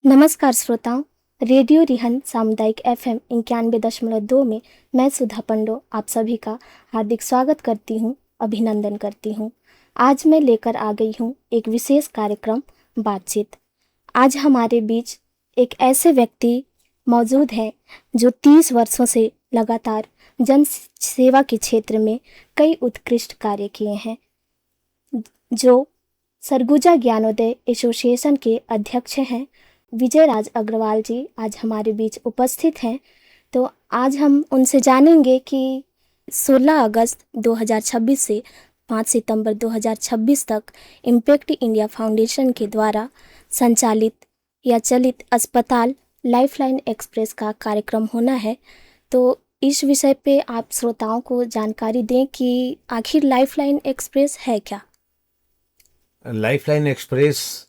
नमस्कार श्रोताओं। रेडियो रिहन सामुदायिक एफएम 91.2 में मैं सुधा पंडो आप सभी का हार्दिक स्वागत करती हूँ, अभिनंदन करती हूँ। आज मैं लेकर आ गई हूँ एक विशेष कार्यक्रम, बातचीत। आज हमारे बीच एक ऐसे व्यक्ति मौजूद हैं जो 30 वर्षों से लगातार जन सेवा के क्षेत्र में कई उत्कृष्ट कार्य किए हैं, जो सरगुजा ज्ञानोदय एसोसिएशन के अध्यक्ष हैं। विजय राज अग्रवाल जी आज हमारे बीच उपस्थित हैं। तो आज हम उनसे जानेंगे कि 16 अगस्त 2026 से 5 सितंबर 2026 तक इम्पैक्ट इंडिया फाउंडेशन के द्वारा संचालित या चलित अस्पताल लाइफलाइन एक्सप्रेस का कार्यक्रम होना है। तो इस विषय पे आप श्रोताओं को जानकारी दें कि आखिर लाइफलाइन एक्सप्रेस है क्या। लाइफलाइन एक्सप्रेस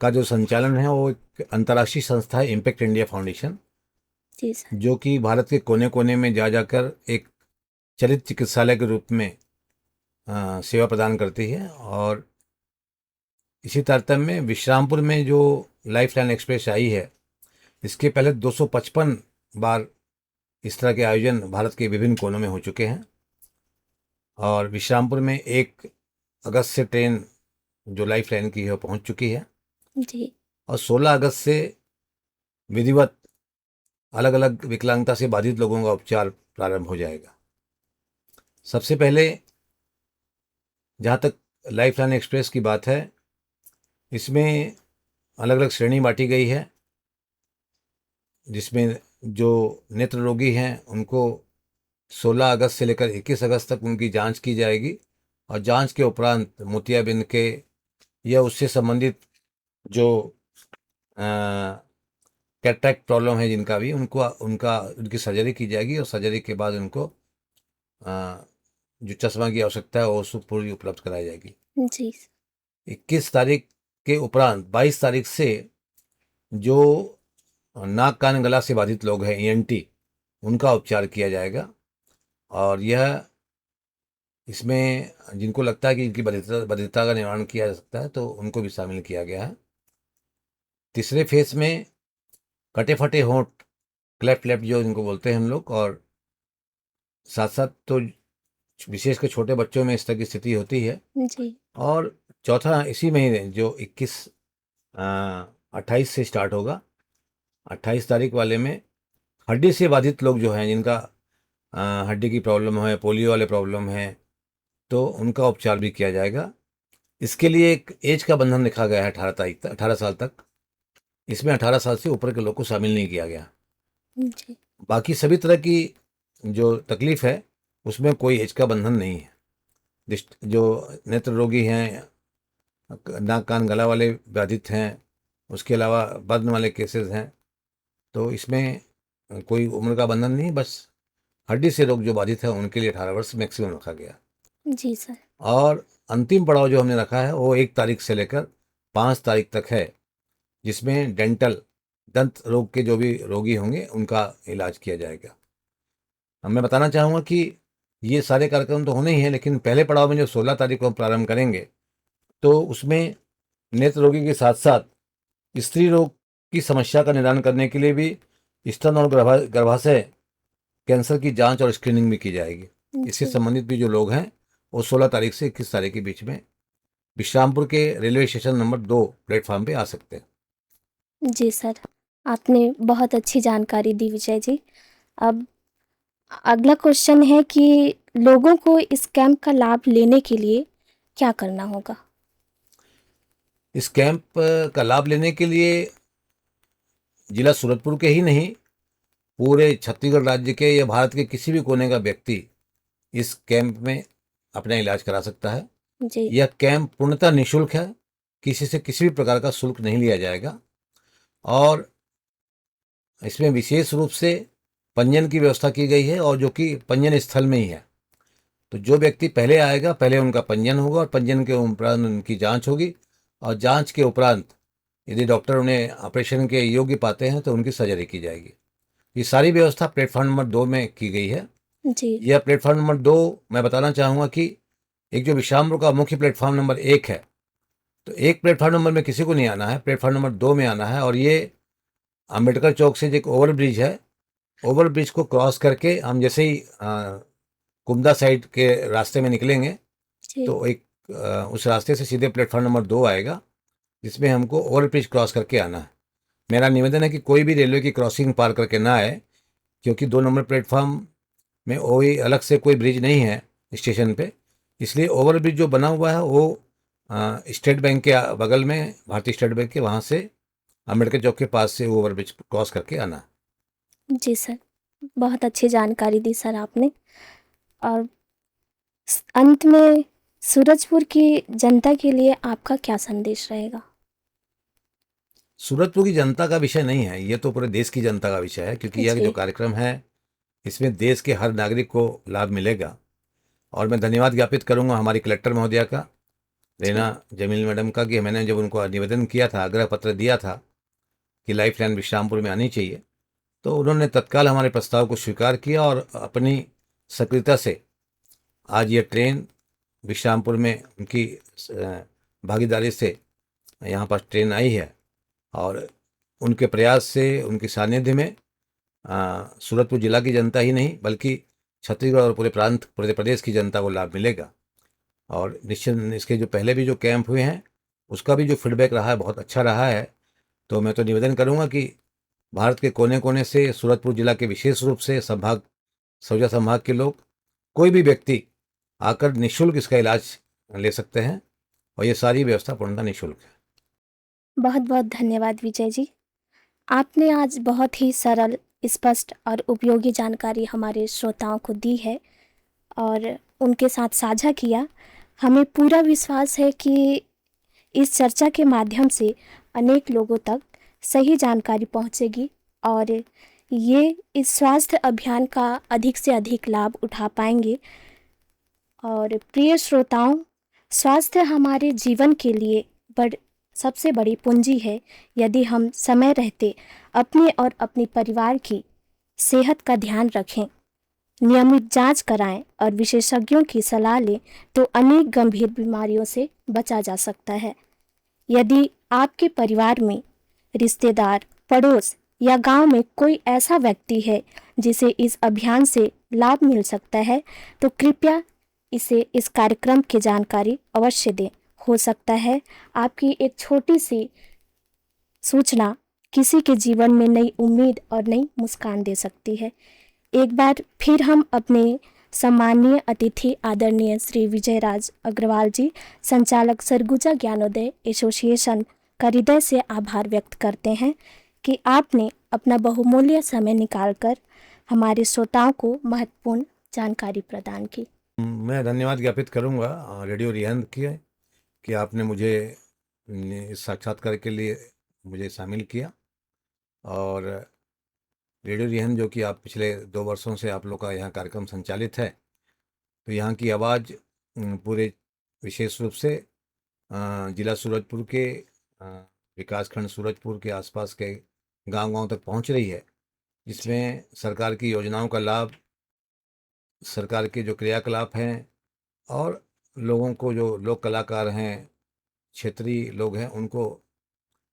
का जो संचालन है वो एक अंतर्राष्ट्रीय संस्था है, इम्पैक्ट इंडिया फाउंडेशन, जी सर। जो कि भारत के कोने कोने में जा जाकर एक चलित चिकित्सालय के रूप में सेवा प्रदान करती है। और इसी तारतम्य में विश्रामपुर में जो लाइफलाइन एक्सप्रेस आई है, इसके पहले 255 बार इस तरह के आयोजन भारत के विभिन्न कोनों में हो चुके हैं। और विश्रामपुर में 1 अगस्त से ट्रेन जो लाइफलाइन की है वो पहुंच चुकी है जी। और 16 अगस्त से विधिवत अलग अलग विकलांगता से बाधित लोगों का उपचार प्रारंभ हो जाएगा। सबसे पहले जहाँ तक लाइफलाइन एक्सप्रेस की बात है, इसमें अलग अलग श्रेणी बांटी गई है, जिसमें जो नेत्र रोगी हैं उनको 16 अगस्त से लेकर 21 अगस्त तक उनकी जांच की जाएगी। और जांच के उपरांत मोतियाबिंद के या उससे संबंधित जो कैटरेक्ट प्रॉब्लम है जिनका भी, उनकी सर्जरी की जाएगी। और सर्जरी के बाद उनको जो चश्मा की आवश्यकता है वो पूरी उपलब्ध कराई जाएगी। जी। 21 तारीख के उपरांत 22 तारीख से जो नाक कान गला से बाधित लोग हैं, ईएनटी, उनका उपचार किया जाएगा। और यह इसमें जिनको लगता है कि इनकी बधिरता का निवारण किया जा सकता है तो उनको भी शामिल किया गया है। तीसरे फेज में कटे फटे होंठ, क्लेफ्ट लेफ्ट जो इनको बोलते हैं हम लोग, और साथ साथ तो विशेषकर छोटे बच्चों में इस तरह की स्थिति होती है। जी। और चौथा इसी महीने जो 28 से स्टार्ट होगा, 28 तारीख वाले में हड्डी से बाधित लोग जो हैं, जिनका हड्डी की प्रॉब्लम है, पोलियो वाले प्रॉब्लम है, तो उनका उपचार भी किया जाएगा। इसके लिए एक एज का बंधन लिखा गया है 18 साल तक। इसमें 18 साल से ऊपर के लोग को शामिल नहीं किया गया। जी। बाकी सभी तरह की जो तकलीफ है उसमें कोई एज का बंधन नहीं है। जो नेत्र रोगी हैं, नाक कान गला वाले बाधित हैं, उसके अलावा बदन वाले केसेस हैं, तो इसमें कोई उम्र का बंधन नहीं, बस हड्डी से रोग जो बाधित है उनके लिए 18 वर्ष मैक्सिमम रखा गया। जी सर। और अंतिम पड़ाव जो हमने रखा है वो 1 तारीख से लेकर 5 तारीख तक है, जिसमें डेंटल दंत रोग के जो भी रोगी होंगे उनका इलाज किया जाएगा। अब मैं बताना चाहूँगा कि ये सारे कार्यक्रम तो होने ही हैं, लेकिन पहले पड़ाव में जो 16 तारीख को हम प्रारंभ करेंगे, तो उसमें नेत्र रोगी के साथ साथ स्त्री रोग की समस्या का निदान करने के लिए भी स्तन और गर्भाशय कैंसर की जांच और स्क्रीनिंग भी की जाएगी। इससे संबंधित भी जो लोग हैं वो 16 तारीख से 21 तारीख के बीच में विश्रामपुर के रेलवे स्टेशन नंबर 2 प्लेटफॉर्म पे आ सकते हैं। जी सर, आपने बहुत अच्छी जानकारी दी विजय जी। अब अगला क्वेश्चन है कि लोगों को इस कैंप का लाभ लेने के लिए क्या करना होगा। इस कैंप का लाभ लेने के लिए जिला सूरतपुर के ही नहीं, पूरे छत्तीसगढ़ राज्य के या भारत के किसी भी कोने का व्यक्ति इस कैंप में अपना इलाज करा सकता है। जी। यह कैंप पूर्णतः निःशुल्क है, किसी से किसी भी प्रकार का शुल्क नहीं लिया जाएगा। और इसमें विशेष रूप से पंजीयन की व्यवस्था की गई है, और जो कि पंजीयन स्थल में ही है। तो जो व्यक्ति पहले आएगा, पहले उनका पंजीयन होगा, और पंजीयन के उपरांत उनकी जांच होगी, और जांच के उपरांत यदि डॉक्टर उन्हें ऑपरेशन के योग्य पाते हैं तो उनकी सर्जरी की जाएगी। ये सारी व्यवस्था प्लेटफॉर्म नंबर 2 में की गई है। जी। यह प्लेटफॉर्म नंबर 2 मैं बताना चाहूँगा कि एक जो विश्रामपुर का मुख्य प्लेटफॉर्म नंबर 1 है, तो एक प्लेटफार्म नंबर में किसी को नहीं आना है, प्लेटफार्म नंबर 2 में आना है। और ये अंबेडकर चौक से जो एक ओवर ब्रिज है, ओवर ब्रिज को क्रॉस करके हम जैसे ही कुमदा साइड के रास्ते में निकलेंगे जी तो एक उस रास्ते से सीधे प्लेटफार्म नंबर 2 आएगा, जिसमें हमको ओवर ब्रिज क्रॉस करके आना है। मेरा निवेदन है कि कोई भी रेलवे की क्रॉसिंग पार करके ना आए, क्योंकि 2 नंबर प्लेटफार्म में कोई अलग से कोई ब्रिज नहीं है स्टेशन पे। इसलिए ओवर ब्रिज जो बना हुआ है वो स्टेट बैंक के बगल में, भारतीय स्टेट बैंक के वहाँ से अम्बेडकर चौक के पास से ओवर ब्रिज क्रॉस करके आना है। जी सर, बहुत अच्छी जानकारी दी सर आपने। और अंत में सूरजपुर की जनता के लिए आपका क्या संदेश रहेगा? सूरजपुर की जनता का विषय नहीं है, ये तो पूरे देश की जनता का विषय है, क्योंकि यह जी जो कार्यक्रम है इसमें देश के हर नागरिक को लाभ मिलेगा। और मैं धन्यवाद ज्ञापित करूंगा हमारी कलेक्टर महोदया का, जी रेना जमील मैडम का, कि मैंने जब उनको निवेदन किया था, आग्रह पत्र दिया था कि लाइफ लाइन विश्रामपुर में आनी चाहिए, तो उन्होंने तत्काल हमारे प्रस्ताव को स्वीकार किया और अपनी सक्रियता से आज ये ट्रेन विश्रामपुर में उनकी भागीदारी से यहाँ पर ट्रेन आई है। और उनके प्रयास से, उनके सानिध्य में सूरजपुर जिला की जनता ही नहीं बल्कि छत्तीसगढ़ और पूरे प्रांत, पूरे प्रदेश की जनता को लाभ मिलेगा। और निश्चित इसके जो पहले भी जो कैंप हुए हैं उसका भी जो फीडबैक रहा है बहुत अच्छा रहा है। तो मैं तो निवेदन करूंगा कि भारत के कोने कोने से, सूरजपुर जिला के विशेष रूप से संभाग, सरगुजा संभाग के लोग, कोई भी व्यक्ति आकर निःशुल्क इसका इलाज ले सकते हैं और ये सारी व्यवस्था पूर्णतः निःशुल्क है। बहुत बहुत धन्यवाद विजय जी। आपने आज बहुत ही सरल, स्पष्ट और उपयोगी जानकारी हमारे श्रोताओं को दी है और उनके साथ साझा किया। हमें पूरा विश्वास है कि इस चर्चा के माध्यम से अनेक लोगों तक सही जानकारी पहुंचेगी और ये इस स्वास्थ्य अभियान का अधिक से अधिक लाभ उठा पाएंगे। और प्रिय श्रोताओं, स्वास्थ्य हमारे जीवन के लिए सबसे बड़ी पूंजी है। यदि हम समय रहते अपने और अपने परिवार की सेहत का ध्यान रखें, नियमित जांच कराएं और विशेषज्ञों की सलाह लें तो अनेक गंभीर बीमारियों से बचा जा सकता है। यदि आपके परिवार में, रिश्तेदार, पड़ोस या गांव में कोई ऐसा व्यक्ति है जिसे इस अभियान से लाभ मिल सकता है तो कृपया इसे इस कार्यक्रम की जानकारी अवश्य दें। हो सकता है आपकी एक छोटी सी सूचना किसी के जीवन में नई उम्मीद और नई मुस्कान दे सकती है। एक बार फिर हम अपने सम्माननीय अतिथि आदरणीय श्री विजयराज अग्रवाल जी, संचालक सरगुजा ज्ञानोदय एसोसिएशन का हृदय से आभार व्यक्त करते हैं कि आपने अपना बहुमूल्य समय निकालकर हमारे श्रोताओं को महत्वपूर्ण जानकारी प्रदान की। मैं धन्यवाद ज्ञापित करूंगा रेडियो रिहंद की कि आपने मुझे इस साक्षात्कार के लिए मुझे शामिल किया। और रेडियो रिहंद जो कि आप पिछले 2 वर्षों से आप लोग का यहाँ कार्यक्रम संचालित है, तो यहाँ की आवाज़ पूरे विशेष रूप से जिला सूरजपुर के विकासखंड सूरजपुर के आसपास के गांव-गांव तक पहुँच रही है, जिसमें सरकार की योजनाओं का लाभ, सरकार के जो क्रियाकलाप हैं और लोगों को, जो लोक कलाकार हैं, क्षेत्रीय लोग हैं, उनको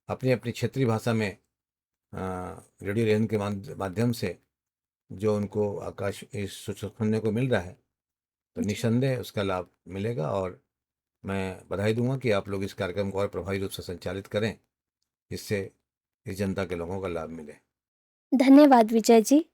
अपनी अपनी क्षेत्रीय भाषा में रेडियो रिहंद के माध्यम से जो उनको आकाश सुनने को मिल रहा है, तो निसंदेह उसका लाभ मिलेगा। और मैं बधाई दूंगा कि आप लोग इस कार्यक्रम को और प्रभावी रूप से संचालित करें, जिससे इस जनता के लोगों का लाभ मिले। धन्यवाद विजय जी।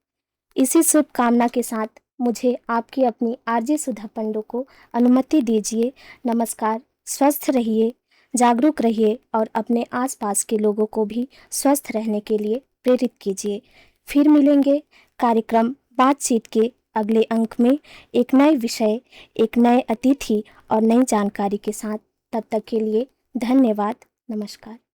इसी शुभकामना के साथ मुझे आपकी अपनी आरजे सुधा पंडो को अनुमति दीजिए। नमस्कार। स्वस्थ रहिए, जागरूक रहिए और अपने आसपास के लोगों को भी स्वस्थ रहने के लिए प्रेरित कीजिए। फिर मिलेंगे कार्यक्रम बातचीत के अगले अंक में एक नए विषय, एक नए अतिथि और नई जानकारी के साथ। तब तक के लिए धन्यवाद। नमस्कार।